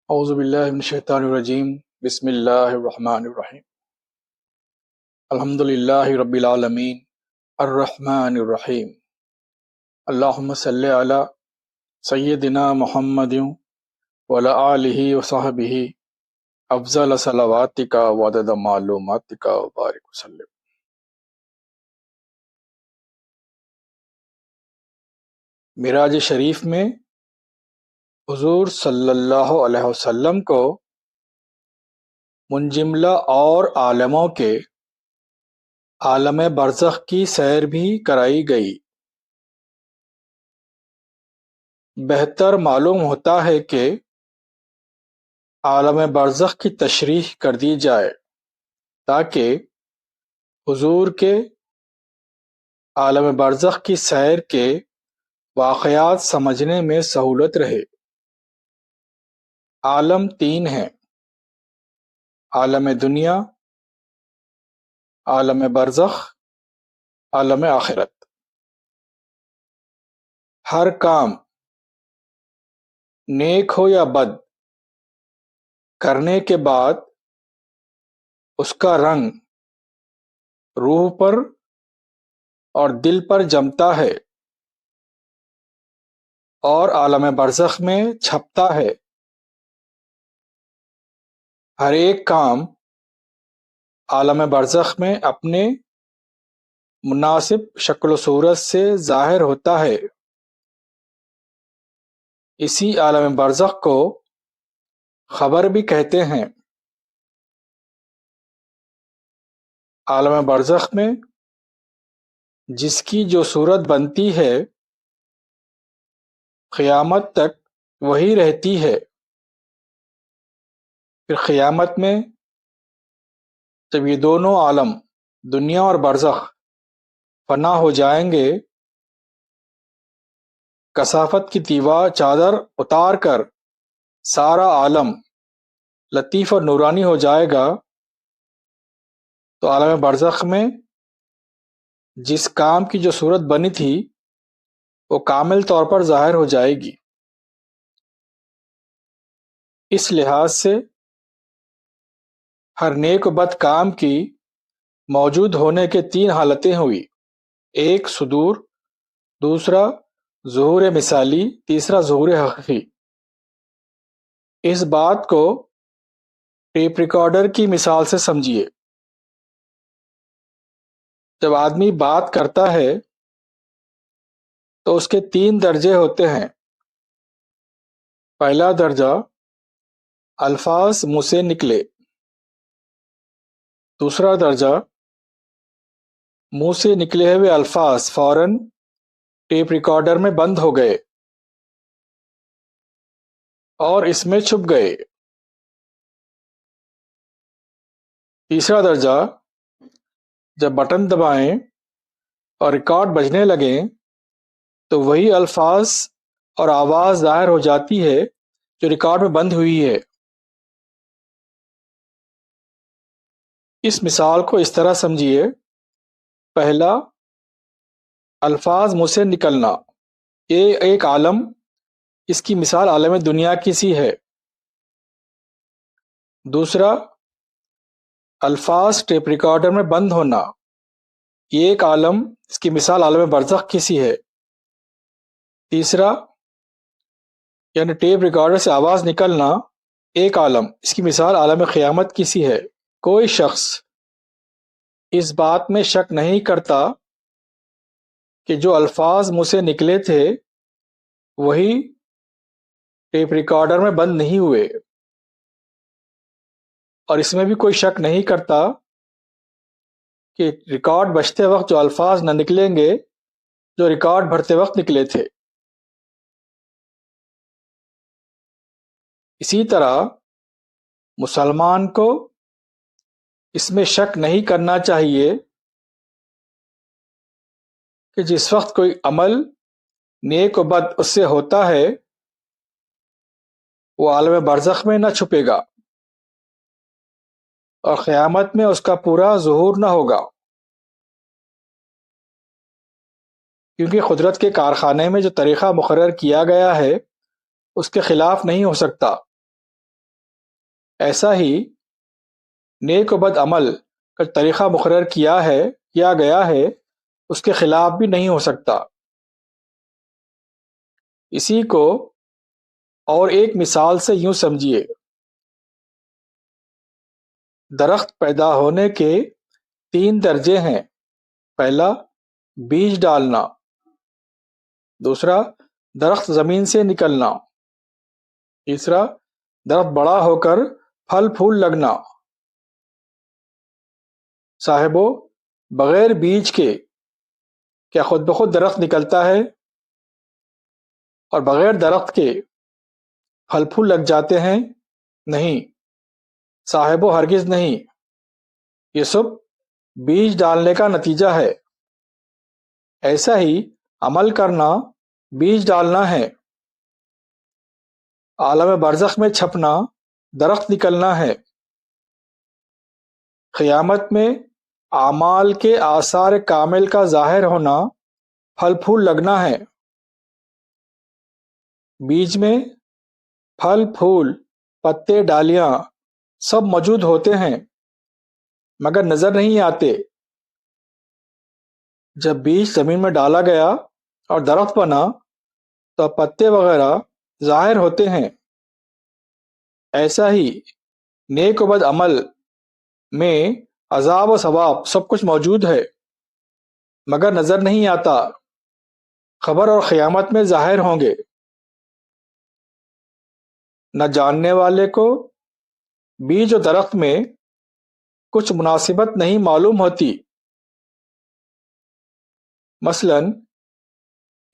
اعوذ باللہ من الشیطان الرجیم بسم اللہ الرحمن الرحیم الحمد للہ رب العالمین الرحمن الرحیم اللہم صلی علی سیدنا محمد وعلی آلہ وصحبہ افضل صلواتک وعدد معلوماتک وبارک وسلم۔ معراج شریف میں حضور صلی اللہ علیہ وسلم کو منجملہ اور عالموں کے عالم برزخ کی سیر بھی کرائی گئی۔ بہتر معلوم ہوتا ہے کہ عالم برزخ کی تشریح کر دی جائے تاکہ حضور کے عالم برزخ کی سیر کے واقعات سمجھنے میں سہولت رہے۔ عالم تین ہیں: عالم دنیا، عالم برزخ، عالم آخرت۔ ہر کام نیک ہو یا بد کرنے کے بعد اس کا رنگ روح پر اور دل پر جمتا ہے اور عالم برزخ میں چھپتا ہے۔ ہر ایک کام عالم برزخ میں اپنے مناسب شکل و صورت سے ظاہر ہوتا ہے۔ اسی عالم برزخ کو خبر بھی کہتے ہیں۔ عالم برزخ میں جس کی جو صورت بنتی ہے قیامت تک وہی رہتی ہے۔ پھر قیامت میں جب یہ دونوں عالم دنیا اور برزخ فنا ہو جائیں گے، کثافت کی دیوار چادر اتار کر سارا عالم لطیف اور نورانی ہو جائے گا، تو عالم برزخ میں جس کام کی جو صورت بنی تھی وہ کامل طور پر ظاہر ہو جائے گی۔ اس لحاظ سے ہر نیک و بد کام کی موجود ہونے کے تین حالتیں ہوئی: ایک صدور، دوسرا ظہور مثالی، تیسرا ظہور حقیقی۔ اس بات کو ٹیپ ریکارڈر کی مثال سے سمجھیے۔ جب آدمی بات کرتا ہے تو اس کے تین درجے ہوتے ہیں۔ پہلا درجہ الفاظ منہ سے نکلے، دوسرا درجہ منہ سے نکلے ہوئے الفاظ فوراً ٹیپ ریکارڈر میں بند ہو گئے اور اس میں چھپ گئے۔ تیسرا درجہ جب بٹن دبائیں اور ریکارڈ بجنے لگیں تو وہی الفاظ اور آواز ظاہر ہو جاتی ہے جو ریکارڈ میں بند ہوئی ہے۔ اس مثال کو اس طرح سمجھیے: پہلا، الفاظ منہ سے نکلنا، یہ ایک عالم، اس کی مثال عالم دنیا کی سی ہے۔ دوسرا، الفاظ ٹیپ ریکارڈر میں بند ہونا، یہ ایک عالم، اس کی مثال عالم برزخ کی سی ہے۔ تیسرا، یعنی ٹیپ ریکارڈر سے آواز نکلنا، ایک عالم، اس کی مثال عالم قیامت کی سی ہے۔ کوئی شخص اس بات میں شک نہیں کرتا کہ جو الفاظ منہ سے نکلے تھے وہی ٹیپ ریکارڈر میں بند نہیں ہوئے، اور اس میں بھی کوئی شک نہیں کرتا کہ ریکارڈ بجتے وقت جو الفاظ نہ نکلیں گے جو ریکارڈ بھرتے وقت نکلے تھے۔ اسی طرح مسلمان کو اس میں شک نہیں کرنا چاہیے کہ جس وقت کوئی عمل نیک و بد اس سے ہوتا ہے وہ عالم برزخ میں نہ چھپے گا اور قیامت میں اس کا پورا ظہور نہ ہوگا، کیونکہ قدرت کے کارخانے میں جو طریقہ مقرر کیا گیا ہے اس کے خلاف نہیں ہو سکتا۔ ایسا ہی نیک و بد عمل کا طریقہ مقرر کیا گیا ہے اس کے خلاف بھی نہیں ہو سکتا۔ اسی کو اور ایک مثال سے یوں سمجھیے، درخت پیدا ہونے کے 3 درجے ہیں۔ پہلا بیج ڈالنا، دوسرا درخت زمین سے نکلنا، تیسرا درخت بڑا ہو کر پھل پھول لگنا۔ صاحبو، بغیر بیج کے کیا خود بخود درخت نکلتا ہے؟ اور بغیر درخت کے پھل پھول لگ جاتے ہیں؟ نہیں صاحبو، ہرگز نہیں۔ یہ سب بیج ڈالنے کا نتیجہ ہے۔ ایسا ہی عمل کرنا بیج ڈالنا ہے۔ عالم برزخ میں چھپنا درخت نکلنا ہے۔ قیامت میں اعمال کے آثار کامل کا ظاہر ہونا پھل پھول لگنا ہے۔ بیج میں پھل پھول، پتے، ڈالیاں سب موجود ہوتے ہیں مگر نظر نہیں آتے۔ جب بیج زمین میں ڈالا گیا اور درخت بنا تو پتے وغیرہ ظاہر ہوتے ہیں۔ ایسا ہی نیک و بد عمل میں عذاب و ثواب سب کچھ موجود ہے مگر نظر نہیں آتا، خبر اور قیامت میں ظاہر ہوں گے۔ نہ جاننے والے کو بیج و درخت میں کچھ مناسبت نہیں معلوم ہوتی۔ مثلا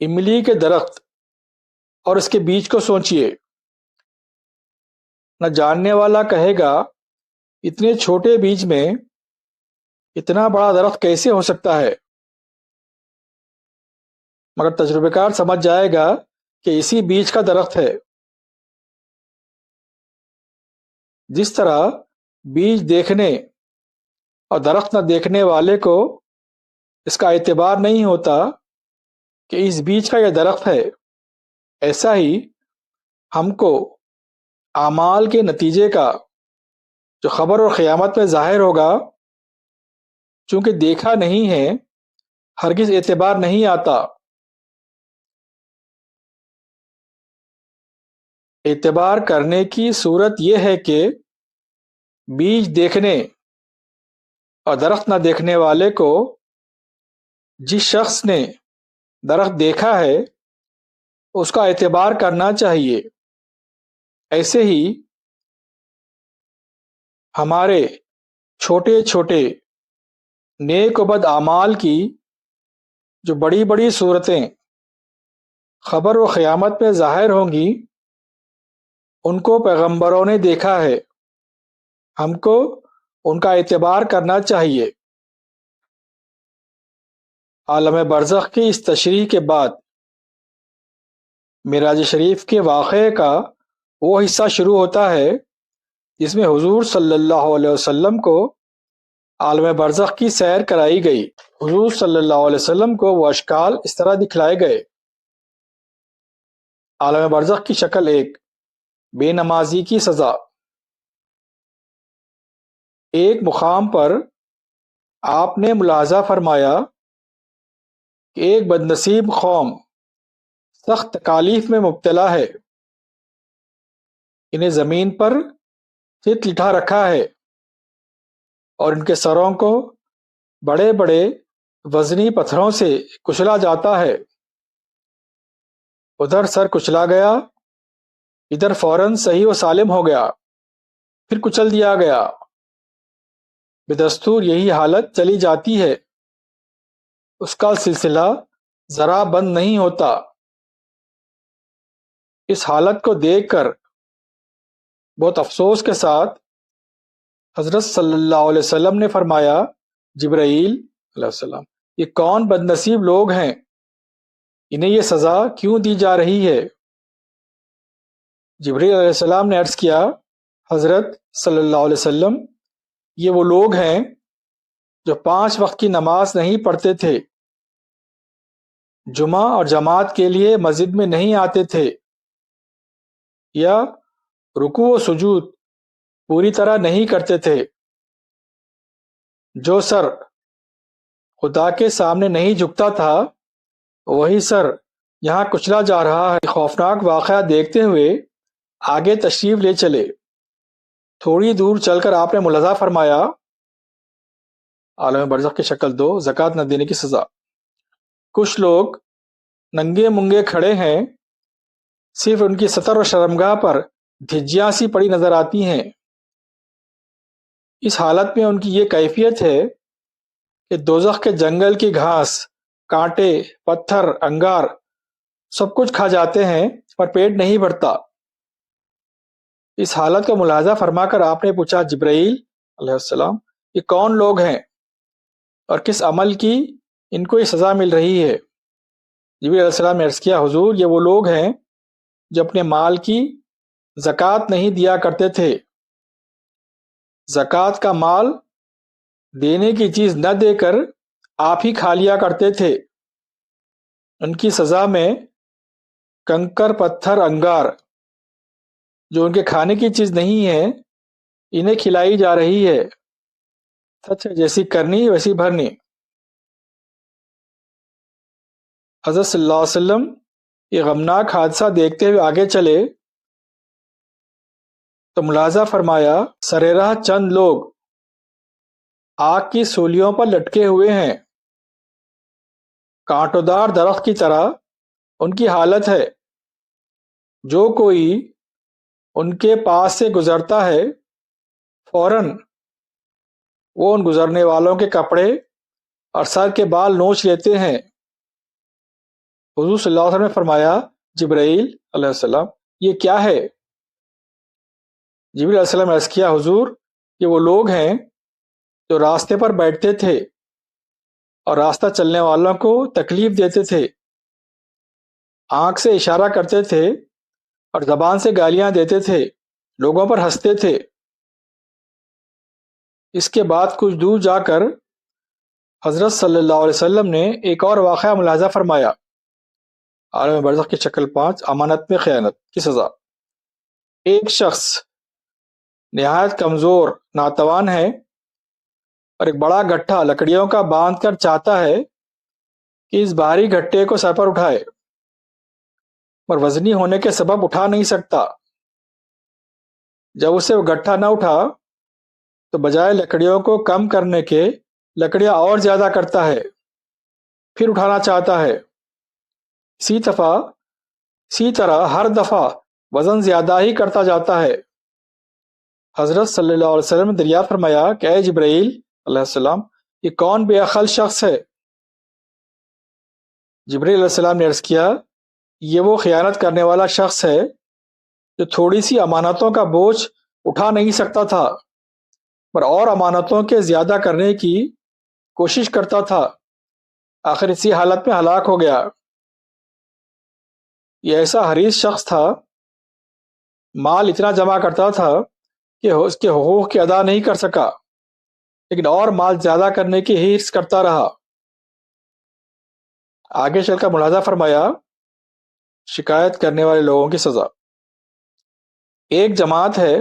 املی کے درخت اور اس کے بیج کو سوچئے۔ نہ جاننے والا کہے گا اتنے چھوٹے بیج میں اتنا بڑا درخت کیسے ہو سکتا ہے، مگر تجربہ کار سمجھ جائے گا کہ اسی بیج کا درخت ہے۔ جس طرح بیج دیکھنے اور درخت نہ دیکھنے والے کو اس کا اعتبار نہیں ہوتا کہ اس بیج کا یہ درخت ہے، ایسا ہی ہم کو اعمال کے نتیجے کا جو خبر اور قیامت میں ظاہر ہوگا، چونکہ دیکھا نہیں ہے ہرگز اعتبار نہیں آتا۔ اعتبار کرنے کی صورت یہ ہے کہ بیج دیکھنے اور درخت نہ دیکھنے والے کو جس شخص نے درخت دیکھا ہے اس کا اعتبار کرنا چاہیے۔ ایسے ہی ہمارے چھوٹے چھوٹے نیک و بد اعمال کی جو بڑی بڑی صورتیں خبر و قیامت میں ظاہر ہوں گی، ان کو پیغمبروں نے دیکھا ہے، ہم کو ان کا اعتبار کرنا چاہیے۔ عالم برزخ کی اس تشریح کے بعد معراج شریف کے واقعے کا وہ حصہ شروع ہوتا ہے جس میں حضور صلی اللہ علیہ وسلم کو عالم برزخ کی سیر کرائی گئی۔ حضور صلی اللہ علیہ وسلم کو وہ اشکال اس طرح دکھلائے گئے۔ عالم برزخ کی شکل 1، بے نمازی کی سزا۔ ایک مقام پر آپ نے ملاحظہ فرمایا کہ ایک بدنصیب قوم سخت تکالیف میں مبتلا ہے۔ انہیں زمین پر چت لٹھا رکھا ہے اور ان کے سروں کو بڑے بڑے وزنی پتھروں سے کچلا جاتا ہے۔ ادھر سر کچلا گیا، ادھر فوراً صحیح و سالم ہو گیا، پھر کچل دیا گیا۔ بدستور یہی حالت چلی جاتی ہے، اس کا سلسلہ ذرا بند نہیں ہوتا۔ اس حالت کو دیکھ کر بہت افسوس کے ساتھ حضرت صلی اللہ علیہ وسلم نے فرمایا، جبرائیل علیہ السلام، یہ کون بدنصیب لوگ ہیں، انہیں یہ سزا کیوں دی جا رہی ہے؟ جبرائیل علیہ السلام نے عرض کیا، حضرت صلی اللہ علیہ وسلم، یہ وہ لوگ ہیں جو 5 وقت کی نماز نہیں پڑھتے تھے، جمعہ اور جماعت کے لیے مسجد میں نہیں آتے تھے، یا رکوع و سجود پوری طرح نہیں کرتے تھے۔ جو سر خدا کے سامنے نہیں جھکتا تھا وہی سر یہاں کچلا جا رہا ہے۔ خوفناک واقعہ دیکھتے ہوئے آگے تشریف لے چلے۔ تھوڑی دور چل کر آپ نے ملاحظہ فرمایا، عالم برزخ کی شکل 2، زکوٰۃ نہ دینے کی سزا۔ کچھ لوگ ننگے منگے کھڑے ہیں، صرف ان کی سطر و شرمگاہ پر دھجیاں سی پڑی نظر آتی ہیں۔ اس حالت میں ان کی یہ کیفیت ہے کہ دوزخ کے جنگل کی گھاس، کانٹے، پتھر، انگار سب کچھ کھا جاتے ہیں پر پیٹ نہیں بھرتا۔ اس حالت کا ملاحظہ فرما کر آپ نے پوچھا، جبرائیل علیہ السلام، یہ کون لوگ ہیں اور کس عمل کی ان کو یہ سزا مل رہی ہے؟ جبرائیل علیہ السلام نے عرض کیا، حضور یہ وہ لوگ ہیں جو اپنے مال کی زکوٰۃ نہیں دیا کرتے تھے۔ زکوٰۃ کا مال دینے کی چیز نہ دے کر آپ ہی کھا لیا کرتے تھے۔ ان کی سزا میں کنکر، پتھر، انگار جو ان کے کھانے کی چیز نہیں ہے انہیں کھلائی جا رہی ہے۔ سچ ہے، جیسی کرنی ویسی بھرنی۔ حضرت صلی اللہ علیہ وسلم یہ غمناک حادثہ دیکھتے ہوئے آگے چلے تو ملاحظہ فرمایا، سریراہ چند لوگ آگ کی سولیوں پر لٹکے ہوئے ہیں، کانٹوں دار درخت کی طرح ان کی حالت ہے۔ جو کوئی ان کے پاس سے گزرتا ہے فوراً وہ ان گزرنے والوں کے کپڑے اور سر کے بال نوچ لیتے ہیں۔ حضور صلی اللہ علیہ وسلم نے فرمایا، جبرائیل علیہ السلام یہ کیا ہے؟ جبرائیل علیہ السلام نے عرض کیا، حضور یہ وہ لوگ ہیں جو راستے پر بیٹھتے تھے اور راستہ چلنے والوں کو تکلیف دیتے تھے، آنکھ سے اشارہ کرتے تھے اور زبان سے گالیاں دیتے تھے، لوگوں پر ہنستے تھے۔ اس کے بعد کچھ دور جا کر حضرت صلی اللہ علیہ وسلم نے ایک اور واقعہ ملاحظہ فرمایا، عالم برزخ کی شکل 5، امانت میں خیانت کی سزا۔ ایک شخص نہایت کمزور ناتوان ہے اور ایک بڑا گٹھا لکڑیوں کا باندھ کر چاہتا ہے کہ اس بھاری گھٹے کو سر پر اٹھائے، پر وزنی ہونے کے سبب اٹھا نہیں سکتا۔ جب اسے وہ گٹھا نہ اٹھا تو بجائے لکڑیوں کو کم کرنے کے لکڑیاں اور زیادہ کرتا ہے، پھر اٹھانا چاہتا ہے۔ اسی طرح ہر دفعہ وزن زیادہ ہی کرتا جاتا ہے۔ حضرت صلی اللہ علیہ وسلم نے دریافت فرمایا کہ اے جبرائیل علیہ السلام یہ کون بے عقل شخص ہے؟ جبرائیل علیہ السلام نے عرض کیا، یہ وہ خیانت کرنے والا شخص ہے جو تھوڑی سی امانتوں کا بوجھ اٹھا نہیں سکتا تھا پر اور امانتوں کے زیادہ کرنے کی کوشش کرتا تھا، آخر اسی حالت میں ہلاک ہو گیا۔ یہ ایسا حریص شخص تھا، مال اتنا جمع کرتا تھا کہ اس کے حقوق کی ادا نہیں کر سکا، لیکن اور مال زیادہ کرنے کی حرص کرتا رہا۔ آگے چل کر ملاحظہ فرمایا، شکایت کرنے والے لوگوں کی سزا۔ ایک جماعت ہے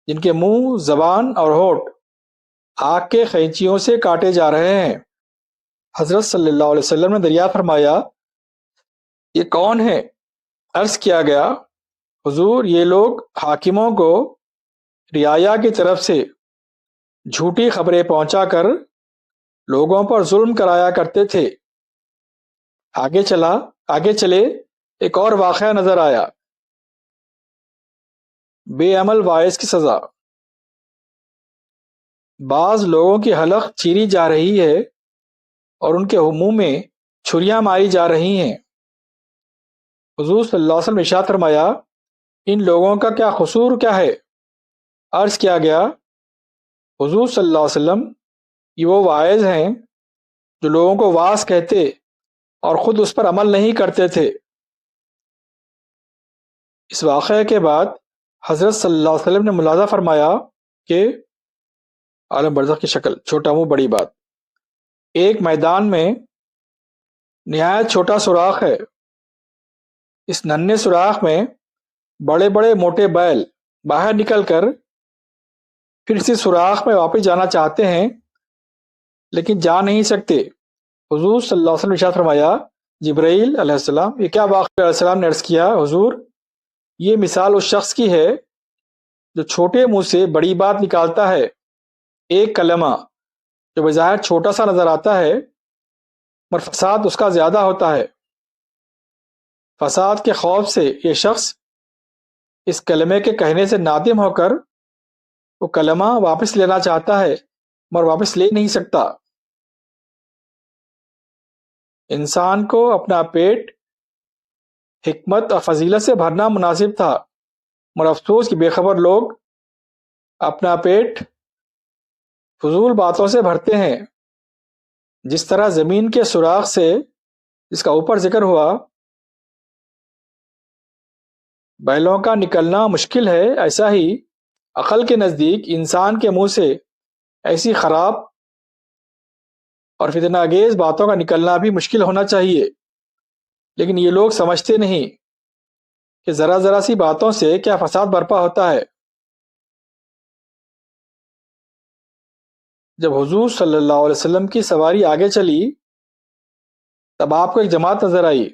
جن کے منہ، زبان اور ہونٹ آگ کے قینچیوں سے کاٹے جا رہے ہیں۔ حضرت صلی اللہ علیہ وسلم نے دریافت فرمایا، یہ کون ہے؟ عرض کیا گیا، حضور یہ لوگ حاکموں کو رعایا کی طرف سے جھوٹی خبریں پہنچا کر لوگوں پر ظلم کرایا کرتے تھے۔ آگے چلے ایک اور واقعہ نظر آیا، بے عمل واعظ کی سزا۔ بعض لوگوں کی حلق چیری جا رہی ہے اور ان کے منہ میں چھریاں ماری جا رہی ہیں۔ حضور صلی اللہ علیہ وسلم نے ارشاد فرمایا، ان لوگوں کا کیا قصور کیا ہے؟ عرض کیا گیا، حضور صلی اللہ علیہ وسلم یہ وہ واعظ ہیں جو لوگوں کو واعظ کہتے اور خود اس پر عمل نہیں کرتے تھے۔ اس واقعے کے بعد حضرت صلی اللہ علیہ وسلم نے ملاحظہ فرمایا کہ عالم برزخ کی شکل، چھوٹا منہ بڑی بات۔ ایک میدان میں نہایت چھوٹا سوراخ ہے، اس ننھے سوراخ میں بڑے بڑے موٹے بیل باہر نکل کر پھر اسی سوراخ میں واپس جانا چاہتے ہیں لیکن جا نہیں سکتے۔ حضور صلی اللہ علیہ وسلم نے ارشاد فرمایا، جبرائیل علیہ السلام، یہ کیا واقعہ؟ علیہ السلام نے عرض کیا، حضور یہ مثال اس شخص کی ہے جو چھوٹے منہ سے بڑی بات نکالتا ہے۔ ایک کلمہ جو بظاہر چھوٹا سا نظر آتا ہے مگر فساد اس کا زیادہ ہوتا ہے۔ فساد کے خوف سے یہ شخص اس کلمے کے کہنے سے نادم ہو کر وہ کلمہ واپس لینا چاہتا ہے مگر واپس لے نہیں سکتا۔ انسان کو اپنا پیٹ حکمت اور فضیلت سے بھرنا مناسب تھا، مگر افسوس کہ بے خبر لوگ اپنا پیٹ فضول باتوں سے بھرتے ہیں۔ جس طرح زمین کے سوراخ سے، جس کا اوپر ذکر ہوا، بیلوں کا نکلنا مشکل ہے، ایسا ہی عقل کے نزدیک انسان کے منہ سے ایسی خراب اور فتنہ انگیز باتوں کا نکلنا بھی مشکل ہونا چاہیے، لیکن یہ لوگ سمجھتے نہیں کہ ذرا ذرا سی باتوں سے کیا فساد برپا ہوتا ہے۔ جب حضور صلی اللہ علیہ وسلم کی سواری آگے چلی تب آپ کو ایک جماعت نظر آئی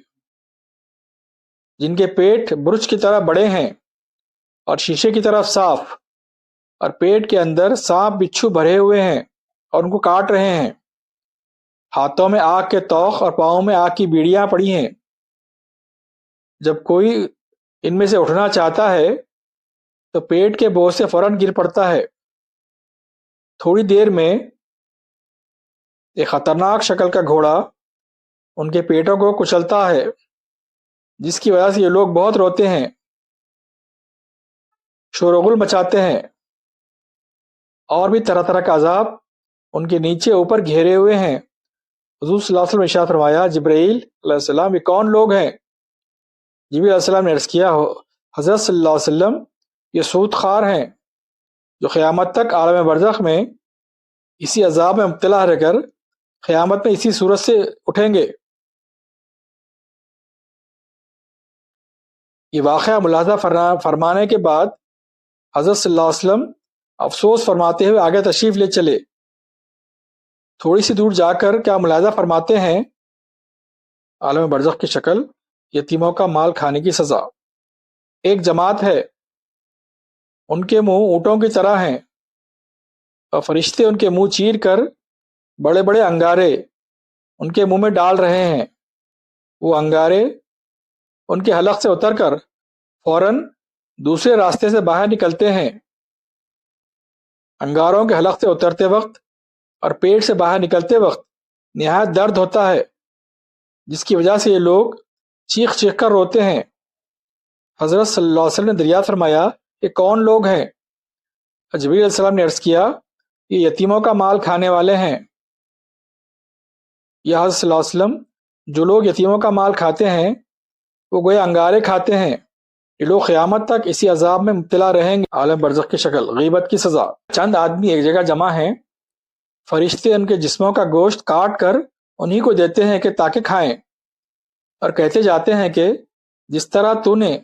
جن کے پیٹ برج کی طرح بڑے ہیں اور شیشے کی طرف صاف، اور پیٹ کے اندر سانپ بچھو بھرے ہوئے ہیں اور ان کو کاٹ رہے ہیں۔ ہاتھوں میں آگ کے توق اور پاؤں میں آگ کی بیڑیاں پڑی ہیں۔ جب کوئی ان میں سے اٹھنا چاہتا ہے تو پیٹ کے بوجھ سے فوراً گر پڑتا ہے۔ تھوڑی دیر میں ایک خطرناک شکل کا گھوڑا ان کے پیٹوں کو کچلتا ہے، جس کی وجہ سے یہ لوگ بہت روتے ہیں، شور و غل مچاتے ہیں، اور بھی طرح طرح کا عذاب ان کے نیچے اوپر گھیرے ہوئے ہیں۔ حضور صلی اللہ علیہ وسلم نے ارشاد فرمایا، جبرائیل علیہ السلام، یہ کون لوگ ہیں؟ جبرائیل علیہ السلام نے عرض کیا، حضرت صلی اللہ علیہ وسلم، یہ سود خوار ہیں جو قیامت تک عالم برزخ میں اسی عذاب میں مبتلا رہ کر قیامت میں اسی صورت سے اٹھیں گے۔ یہ واقعہ ملاحظہ فرمانے کے بعد حضرت صلی اللہ علیہ وسلم افسوس فرماتے ہوئے آگے تشریف لے چلے۔ تھوڑی سی دور جا کر کیا ملاحظہ فرماتے ہیں؟ عالم برزخ کی شکل، یتیموں کا مال کھانے کی سزا۔ ایک جماعت ہے، ان کے منہ اونٹوں کی طرح ہیں اور فرشتے ان کے منہ چیر کر بڑے بڑے انگارے ان کے منہ میں ڈال رہے ہیں۔ وہ انگارے ان کے حلق سے اتر کر فوراً دوسرے راستے سے باہر نکلتے ہیں۔ انگاروں کے حلق سے اترتے وقت اور پیٹ سے باہر نکلتے وقت نہایت درد ہوتا ہے، جس کی وجہ سے یہ لوگ چیخ چیخ کر روتے ہیں۔ حضرت صلی اللہ علیہ وسلم نے دریافت فرمایا، یہ کون لوگ ہیں؟ جبرائیل علیہ السلام نے عرض کیا، یہ یتیموں کا مال کھانے والے ہیں۔ یا حضرت صلی اللہ علیہ وسلم، جو لوگ یتیموں کا مال کھاتے ہیں وہ گویا انگارے کھاتے ہیں، یہ لوگ قیامت تک اسی عذاب میں مبتلا رہیں گے۔ عالم برزخ کی شکل، غیبت کی سزا۔ چند آدمی ایک جگہ جمع ہیں، فرشتے ان کے جسموں کا گوشت کاٹ کر انہی کو دیتے ہیں کہ تاکہ کھائیں، اور کہتے جاتے ہیں کہ جس طرح تو نے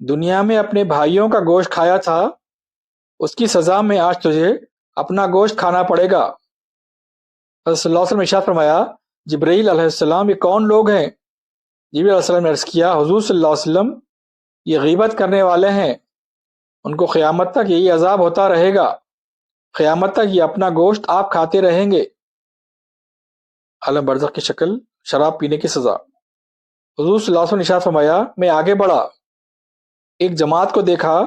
دنیا میں اپنے بھائیوں کا گوشت کھایا تھا اس کی سزا میں آج تجھے اپنا گوشت کھانا پڑے گا۔ حضرت صلی اللہ علیہ وسلم نے ارشاد فرمایا، جبرائیل علیہ السلام، یہ کون لوگ ہیں؟ جبرائیل علیہ السلام نے عرض کیا، حضور صلی اللہ علیہ وسلم، یہ غیبت کرنے والے ہیں، ان کو قیامت تک یہی عذاب ہوتا رہے گا، قیامت تک یہ اپنا گوشت آپ کھاتے رہیں گے۔ عالم برزخ کی شکل، شراب پینے کی سزا۔ حضور صلی اللہ علیہ وسلم نے ارشاد فرمایا، میں آگے بڑھا، ایک جماعت کو دیکھا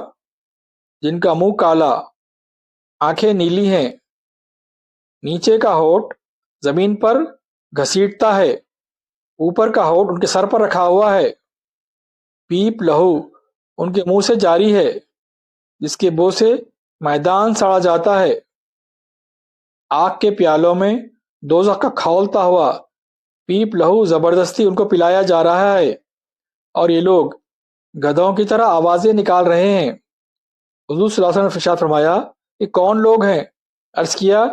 جن کا منہ کالا، آنکھیں نیلی ہیں، نیچے کا ہونٹ زمین پر گھسیٹتا ہے، اوپر کا ہونٹ ان کے سر پر رکھا ہوا ہے، پیپ لہو ان کے منہ سے جاری ہے جس کے بو سے میدان سڑا جاتا ہے، آگ کے پیالوں میں دوزخ کا کھولتا ہوا پیپ لہو زبردستی ان کو پلایا جا رہا ہے، اور یہ لوگ گدھوں کی طرح آوازیں نکال رہے ہیں۔ حضور صلی اللہ علیہ وسلم نے ارشاد فرمایا، یہ کون لوگ ہیں؟ عرض کیا،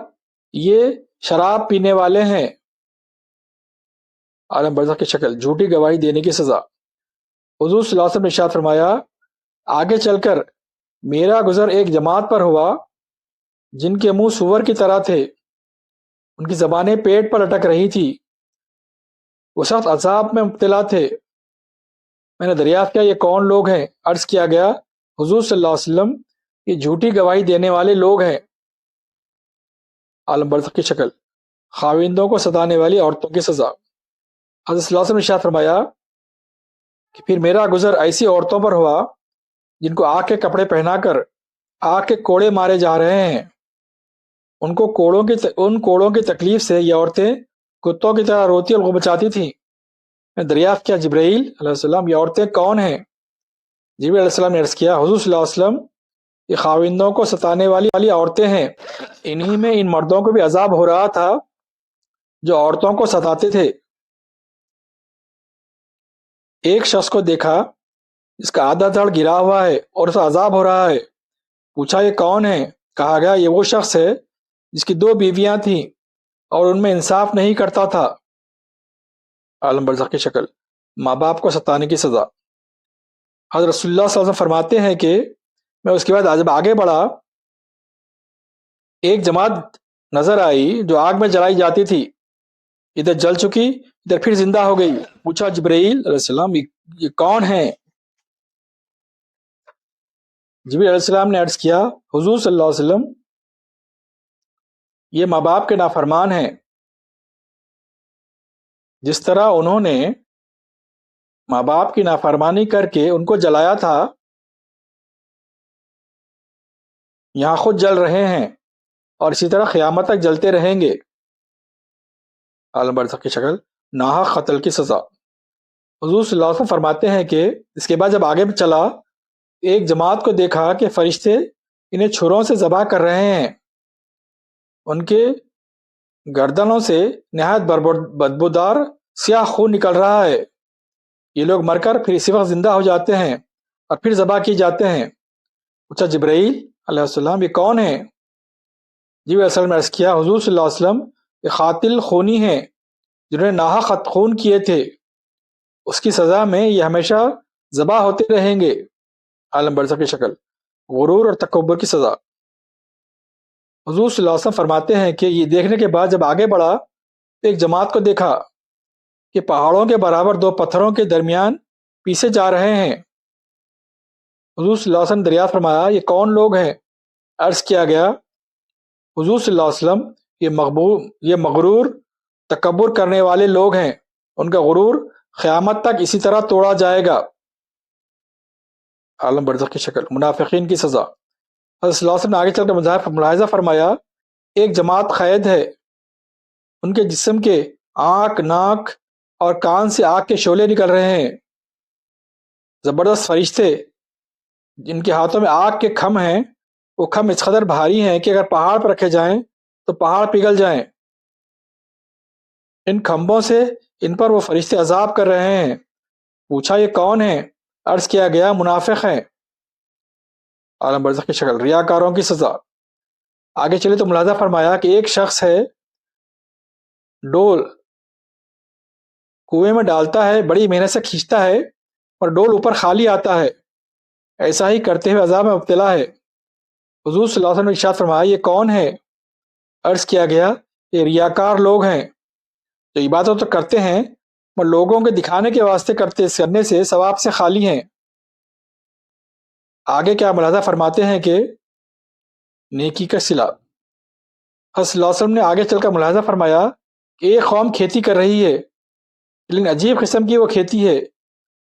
یہ شراب پینے والے ہیں۔ عالم برزخ کی شکل، جھوٹی گواہی دینے کی سزا۔ حضور صلی اللہ علیہ وسلم نے ارشاد فرمایا، آگے چل کر میرا گزر ایک جماعت پر ہوا جن کے منہ سور کی طرح تھے، ان کی زبانیں پیٹ پر لٹک رہی تھی، وہ سخت عذاب میں مبتلا تھے۔ میں نے دریافت کیا یہ کون لوگ ہیں؟ عرض کیا گیا حضور صلی اللہ علیہ وسلم یہ جھوٹی گواہی دینے والے لوگ ہیں۔ عالم برزخ کی شکل، خاوندوں کو ستانے والی عورتوں کی سزا۔ حضرت صلی اللہ علیہ وسلم نے ارشاد فرمایا کہ پھر میرا گزر ایسی عورتوں پر ہوا جن کو آگ کے کپڑے پہنا کر آگ کے کوڑے مارے جا رہے ہیں۔ ان کوڑوں کی تکلیف سے یہ عورتیں کتوں کی طرح روتی اور غبچاتی تھیں۔ میں دریافت کیا جبرائیل علیہ السلام یہ عورتیں کون ہیں؟ جبرائیل علیہ السلام نے عرض کیا حضور صلی اللہ علیہ وسلم یہ خاوندوں کو ستانے والی عورتیں ہیں، انہی میں ان مردوں کو بھی عذاب ہو رہا تھا جو عورتوں کو ستاتے تھے۔ ایک شخص کو دیکھا جس کا آدھا دھڑ گرا ہوا ہے اور اسے عذاب ہو رہا ہے، پوچھا یہ کون ہے؟ کہا گیا یہ وہ شخص ہے جس کی 2 بیویاں تھیں اور ان میں انصاف نہیں کرتا تھا۔ عالم برزخ کی شکل، ماں باپ کو ستانے کی سزا۔ حضرت رسول اللہ صلی اللہ علیہ وسلم فرماتے ہیں کہ میں اس کے بعد جب آگے بڑھا ایک جماعت نظر آئی جو آگ میں جلائی جاتی تھی، ادھر جل چکی ادھر پھر زندہ ہو گئی۔ پوچھا جبرائیل علیہ السلام یہ کون ہیں؟ جبرائیل علیہ السلام نے عرض کیا حضور صلی اللہ علیہ وسلم یہ ماں باپ کے نافرمان ہیں، جس طرح انہوں نے ماں باپ کی نافرمانی کر کے ان کو جلایا تھا، یہاں خود جل رہے ہیں اور اسی طرح قیامت تک جلتے رہیں گے۔ عالم برزخ کی شکل، ناحق قتل کی سزا۔ حضور صلی اللہ علیہ وسلم فرماتے ہیں کہ اس کے بعد جب آگے چلا ایک جماعت کو دیکھا کہ فرشتے انہیں چھروں سے ذبح کر رہے ہیں، ان کے گردنوں سے نہایت بدبودار سیاہ خون نکل رہا ہے۔ یہ لوگ مر کر پھر اسی وقت زندہ ہو جاتے ہیں اور پھر ذبح کیے جاتے ہیں۔ پوچھا جبرائیل علیہ السلام یہ کون ہیں؟ جبرائیل علیہ السلام نے عرض کیا حضور صلی اللہ علیہ وسلم یہ قاتل خونی ہیں جنہوں نے ناحق خون کیے تھے، اس کی سزا میں یہ ہمیشہ ذبح ہوتے رہیں گے۔ عالم برزخ کی شکل، غرور اور تکبر کی سزا۔ حضور صلی اللہ علیہ وسلم فرماتے ہیں کہ یہ دیکھنے کے بعد جب آگے بڑھا تو ایک جماعت کو دیکھا کہ پہاڑوں کے برابر 2 پتھروں کے درمیان پیسے جا رہے ہیں۔ حضور صلی اللہ علیہ وسلم دریافت فرمایا یہ کون لوگ ہیں؟ عرض کیا گیا حضور صلی اللہ علیہ وسلم یہ مغرور تکبر کرنے والے لوگ ہیں، ان کا غرور قیامت تک اسی طرح توڑا جائے گا۔ عالم برزخ کی شکل، منافقین کی سزا۔ حضرت صلی اللہ علیہ وسلم نے آگے چل کر ملاحظہ فرمایا ایک جماعت قید ہے، ان کے جسم کے آنکھ، ناک اور کان سے آگ کے شعلے نکل رہے ہیں۔ زبردست فرشتے جن کے ہاتھوں میں آگ کے کھم ہیں، وہ کھم اس قدر بھاری ہیں کہ اگر پہاڑ پر رکھے جائیں تو پہاڑ پگھل جائیں۔ ان کھمبوں سے ان پر وہ فرشتے عذاب کر رہے ہیں۔ پوچھا یہ کون ہیں؟ عرض کیا گیا منافق ہیں۔ عالم برزخ کی شکل، ریاکاروں کی سزا۔ آگے چلے تو ملاحظہ فرمایا کہ ایک شخص ہے ڈول کنویں میں ڈالتا ہے، بڑی محنت سے کھینچتا ہے اور ڈول اوپر خالی آتا ہے، ایسا ہی کرتے ہوئے عذاب میں مبتلا ہے۔ حضور صلی اللہ علیہ وسلم نے ارشاد فرمایا یہ کون ہے؟ عرض کیا گیا یہ ریاکار لوگ ہیں جو عبادت تو کرتے ہیں مگر لوگوں کے دکھانے کے واسطے کرنے سے ثواب سے خالی ہیں۔ آگے کیا ملاحظہ فرماتے ہیں کہ نیکی کا صلہ۔ حضرت صلی اللہ علیہ وسلم نے آگے چل کر ملاحظہ فرمایا کہ ایک قوم کھیتی کر رہی ہے، لیکن عجیب قسم کی وہ کھیتی ہے،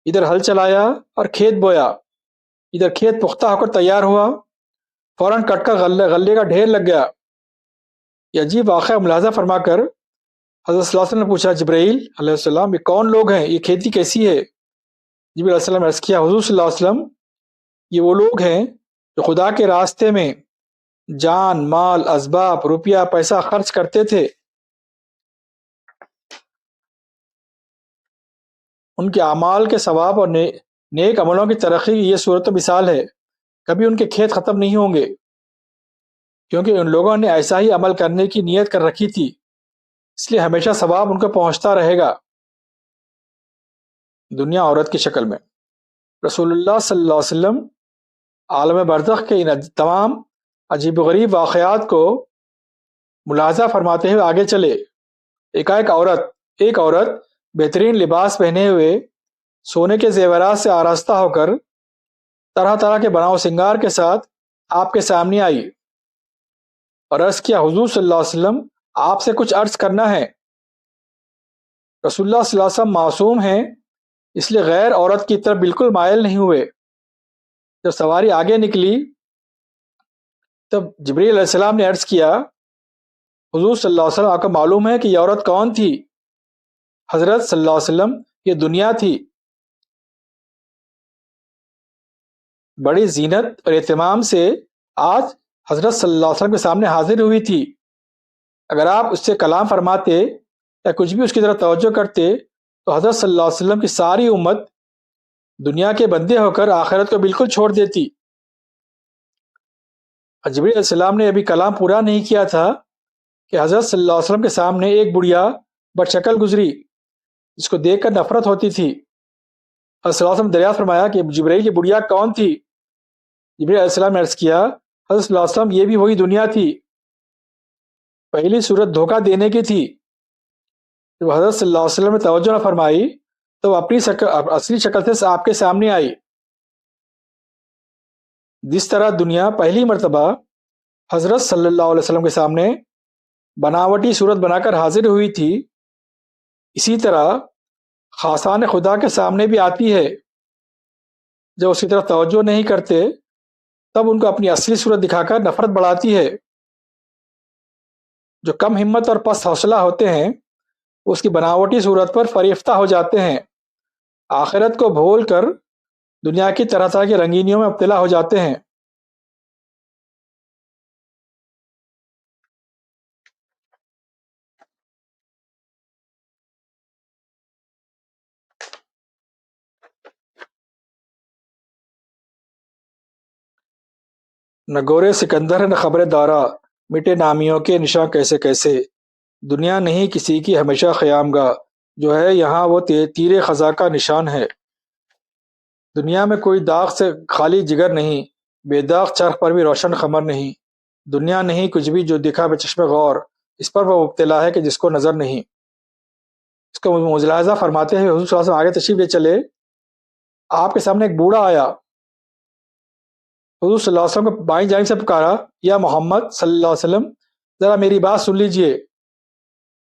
ادھر ہل چلایا اور کھیت بویا، ادھر کھیت پختہ ہو کر تیار ہوا، فوراً کٹ کر غلے کا ڈھیر لگ گیا۔ یہ عجیب واقعہ ملاحظہ فرما کر حضرت صلی اللہ علیہ وسلم نے پوچھا جبرائیل علیہ السلام یہ کون لوگ ہیں، یہ کھیتی کیسی ہے؟ جبرائیل علیہ السلام نے عرض کیا حضور صلی اللہ علیہ وسلم یہ وہ لوگ ہیں جو خدا کے راستے میں جان، مال، اسباب، روپیہ، پیسہ خرچ کرتے تھے، ان کے اعمال کے ثواب اور نیک عملوں کی ترقی کی یہ صورت و مثال ہے، کبھی ان کے کھیت ختم نہیں ہوں گے، کیونکہ ان لوگوں نے ایسا ہی عمل کرنے کی نیت کر رکھی تھی، اس لیے ہمیشہ ثواب ان کو پہنچتا رہے گا۔ دنیا عورت کی شکل میں رسول اللہ صلی اللہ علیہ وسلم عالم برزخ کے ان تمام عجیب و غریب واقعات کو ملاحظہ فرماتے ہوئے آگے چلے۔ ایک عورت بہترین لباس پہنے ہوئے سونے کے زیورات سے آراستہ ہو کر طرح طرح کے بناؤ سنگار کے ساتھ آپ کے سامنے آئی اور عرض کیا، حضور صلی اللہ علیہ وسلم آپ سے کچھ عرض کرنا ہے۔ رسول اللہ صلی اللہ علیہ وسلم معصوم ہیں، اس لیے غیر عورت کی طرف بالکل مائل نہیں ہوئے۔ جب سواری آگے نکلی تب جبریل علیہ السلام نے عرض کیا، حضور صلی اللہ علیہ وسلم آپ کو معلوم ہے کہ یہ عورت کون تھی؟ حضرت صلی اللہ علیہ وسلم یہ دنیا تھی، بڑی زینت اور اہتمام سے آج حضرت صلی اللہ علیہ وسلم کے سامنے حاضر ہوئی تھی۔ اگر آپ اس سے کلام فرماتے یا کچھ بھی اس کی طرف توجہ کرتے تو حضرت صلی اللہ علیہ وسلم کی ساری امت دنیا کے بندے ہو کر آخرت کو بالکل چھوڑ دیتی۔ جبریل علیہ السلام نے ابھی کلام پورا نہیں کیا تھا کہ حضرت صلی اللہ علیہ وسلم کے سامنے ایک بڑھیا بدشکل گزری جس کو دیکھ کر نفرت ہوتی تھی۔ حضرت صلی اللہ علیہ وسلم دریافت فرمایا کہ جبریل یہ بڑھیا کون تھی؟ جبریل علیہ السلام نے عرض کیا، حضرت صلی اللہ علیہ وسلم یہ بھی وہی دنیا تھی، پہلی صورت دھوکہ دینے کی تھی۔ جب حضرت صلی اللہ علیہ وسلم نے توجہ نہ فرمائی تو اپنی اصلی شکل سے آپ کے سامنے آئی۔ جس طرح دنیا پہلی مرتبہ حضرت صلی اللہ علیہ وسلم کے سامنے بناوٹی صورت بنا کر حاضر ہوئی تھی، اسی طرح خاصان خدا کے سامنے بھی آتی ہے۔ جب اس کی طرف توجہ نہیں کرتے تب ان کو اپنی اصلی صورت دکھا کر نفرت بڑھاتی ہے۔ جو کم ہمت اور پست حوصلہ ہوتے ہیں اس کی بناوٹی صورت پر فریفتہ ہو جاتے ہیں، آخرت کو بھول کر دنیا کی طرح طرح کی رنگینیوں میں مبتلا ہو جاتے ہیں۔ نہ گورے سکندر نہ خبر دارا، مٹے نامیوں کے نشاں کیسے کیسے، دنیا نہیں کسی کی ہمیشہ خیام گاہ، جو ہے یہاں وہ تیر خزاں کا نشان ہے۔ دنیا میں کوئی داغ سے خالی جگر نہیں، بے داغ چرخ پر بھی روشن خمر نہیں۔ دنیا نہیں کچھ بھی جو دکھا بے چشم غور، اس پر وہ مبتلا ہے کہ جس کو نظر نہیں۔ اس کو ملاحظہ فرماتے ہیں حضور صلی اللہ علیہ وسلم آگے تشریف لے چلے۔ آپ کے سامنے ایک بوڑھا آیا، حضور صلی اللہ علیہ وسلم کو بائیں جانب سے پکارا، یا محمد صلی اللہ علیہ وسلم ذرا میری بات سن لیجئے،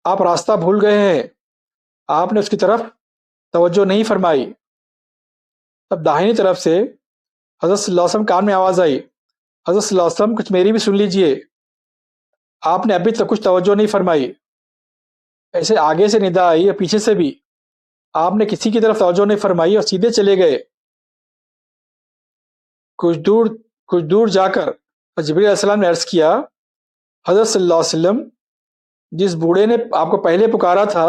آپ راستہ بھول گئے ہیں۔ آپ نے اس کی طرف توجہ نہیں فرمائی۔ تب داہنی طرف سے حضرت صلی اللہ علیہ وسلم کان میں آواز آئی، حضرت صلی اللہ علیہ وسلم کچھ میری بھی سن لیجئے، آپ نے ابھی تک کچھ توجہ نہیں فرمائی۔ ایسے آگے سے ندا آئی اور پیچھے سے بھی، آپ نے کسی کی طرف توجہ نہیں فرمائی اور سیدھے چلے گئے۔ کچھ دور جا کر جبریل علیہ السلام نے عرض کیا، حضرت صلی اللہ علیہ وسلم جس بوڑھے نے آپ کو پہلے پکارا تھا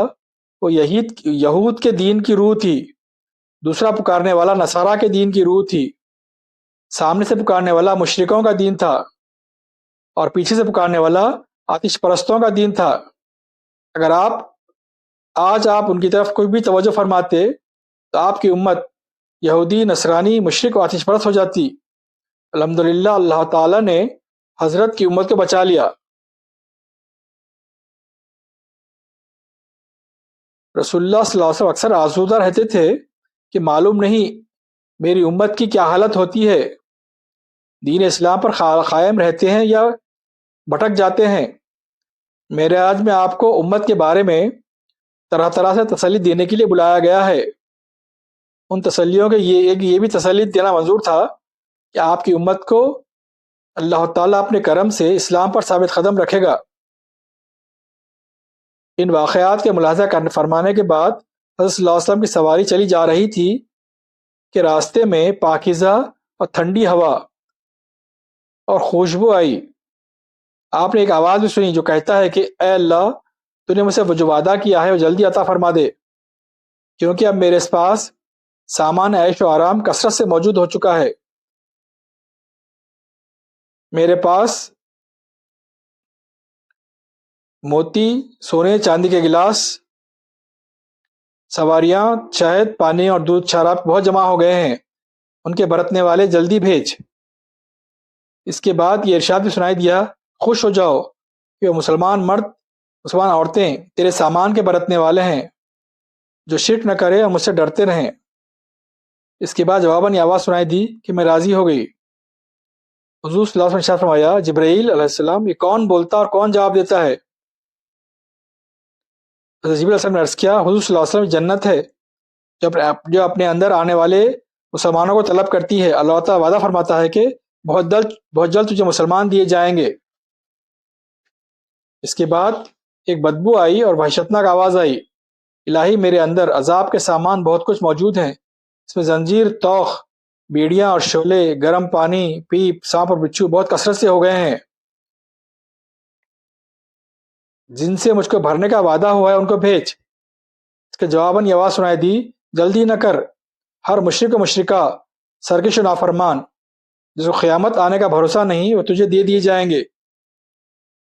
وہ یہود کے دین کی روح تھی، دوسرا پکارنے والا نصارہ کے دین کی روح تھی، سامنے سے پکارنے والا مشرکوں کا دین تھا اور پیچھے سے پکارنے والا آتش پرستوں کا دین تھا۔ اگر آج آپ ان کی طرف کوئی بھی توجہ فرماتے تو آپ کی امت یہودی، نصرانی، مشرک و آتش پرست ہو جاتی۔ الحمدللہ اللہ تعالیٰ نے حضرت کی امت کو بچا لیا۔ رسول اللہ صلی اللہ علیہ وسلم اکثر آزودہ رہتے تھے کہ معلوم نہیں میری امت کی کیا حالت ہوتی ہے، دین اسلام پر قائم رہتے ہیں یا بھٹک جاتے ہیں۔ معراج میں آپ کو امت کے بارے میں طرح طرح سے تسلی دینے کے لیے بلایا گیا ہے۔ ان تسلیوں کے یہ بھی تسلی دینا منظور تھا کہ آپ کی امت کو اللہ تعالیٰ اپنے کرم سے اسلام پر ثابت قدم رکھے گا۔ ان واقعات کے ملاحظہ فرمانے کے بعد حضرت صلی اللہ علیہ وسلم کی سواری چلی جا رہی تھی کہ راستے میں پاکیزہ اور ٹھنڈی ہوا اور خوشبو آئی۔ آپ نے ایک آواز بھی سنی جو کہتا ہے کہ اے اللہ، تو نے مجھ سے وہ جو وعدہ کیا ہے وہ جلدی عطا فرما دے، کیونکہ اب میرے پاس سامان عیش و آرام کثرت سے موجود ہو چکا ہے۔ میرے پاس موتی، سونے، چاندی کے گلاس، سواریاں، شہد، پانی اور دودھ، شراب بہت جمع ہو گئے ہیں، ان کے برتنے والے جلدی بھیج۔ اس کے بعد یہ ارشاد بھی سنائی دیا، خوش ہو جاؤ کہ وہ مسلمان مرد مسلمان عورتیں تیرے سامان کے برتنے والے ہیں، جو شرک نہ کرے اور مجھ سے ڈرتے رہیں۔ اس کے بعد جواباً یہ آواز سنائی دی کہ میں راضی ہو گئی۔ حضور صلی اللہ علیہ وسلم نے ارشاد فرمایا، جبرائیل علیہ السلام، یہ کون بولتا اور کون جواب دیتا ہے؟ حضرت جبرائیل علیہ السلام نے عرض کیا، حضور صلی اللہ علیہ وسلم، جنت ہے جو اپنے اندر آنے والے مسلمانوں کو طلب کرتی ہے۔ اللہ تعالیٰ وعدہ فرماتا ہے کہ بہت جلد تجھے مسلمان دیے جائیں گے۔ اس کے بعد ایک بدبو آئی اور وحشتناک آواز آئی، الہی میرے اندر عذاب کے سامان بہت کچھ موجود ہیں، اس میں زنجیر، توخ، بیڑیاں اور شعلے، گرم پانی، پیپ، سانپ اور بچھو بہت کثرت سے ہو گئے ہیں، جن سے مجھ کو بھرنے کا وعدہ ہوا ہے ان کو بھیج۔ اس کے جواباً یہ آواز سنائی دی، جلدی نہ کر، ہر مشرک و مشرکہ، سرکش و نافرمان جس کو قیامت آنے کا بھروسہ نہیں، وہ تجھے دے دیے جائیں گے۔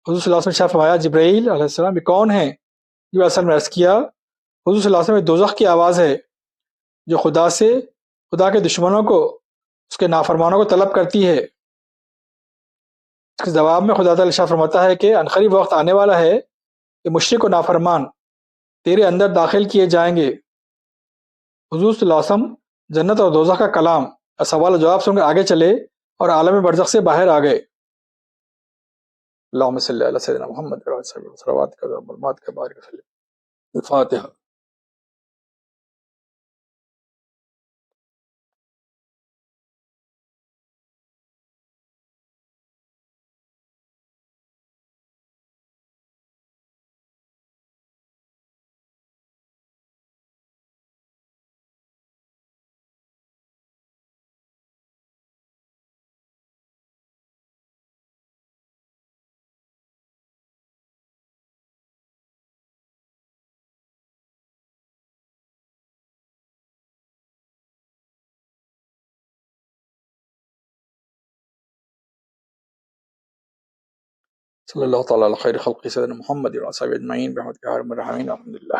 حضور صلی اللہ علیہ وسلم نے فرمایا، جبرائیل علیہ السلام، یہ کون ہیں؟ جبرائیل علیہ السلام نے عرض کیا، حضور صلی اللہ علیہ وسلم، یہ دوزخ کی آواز ہے جو خدا کے دشمنوں کو، اس کے نافرمانوں کو طلب کرتی ہے۔ اس کے جواب میں خدا تعالیٰ ارشاد فرماتا ہے کہ عنقریب وقت آنے والا ہے کہ مشرک و نافرمان تیرے اندر داخل کیے جائیں گے۔ حضور صلی اللہ علیہ وسلم جنت اور دوزخ کا کلام اور سوال و جواب سن کر آگے چلے اور عالم برزخ سے باہر آ گئے۔ اللہم صلی علی سیدنا محمد و علی آلہ صلوات کا برمات کا بارک وسلم۔ الفاتحہ۔ صلی اللہ تعالیٰ علی خیر خلق سیدنا محمد و علی آلہ اجمعین برحمتک یا ارحم الراحمین، الحمد للہ۔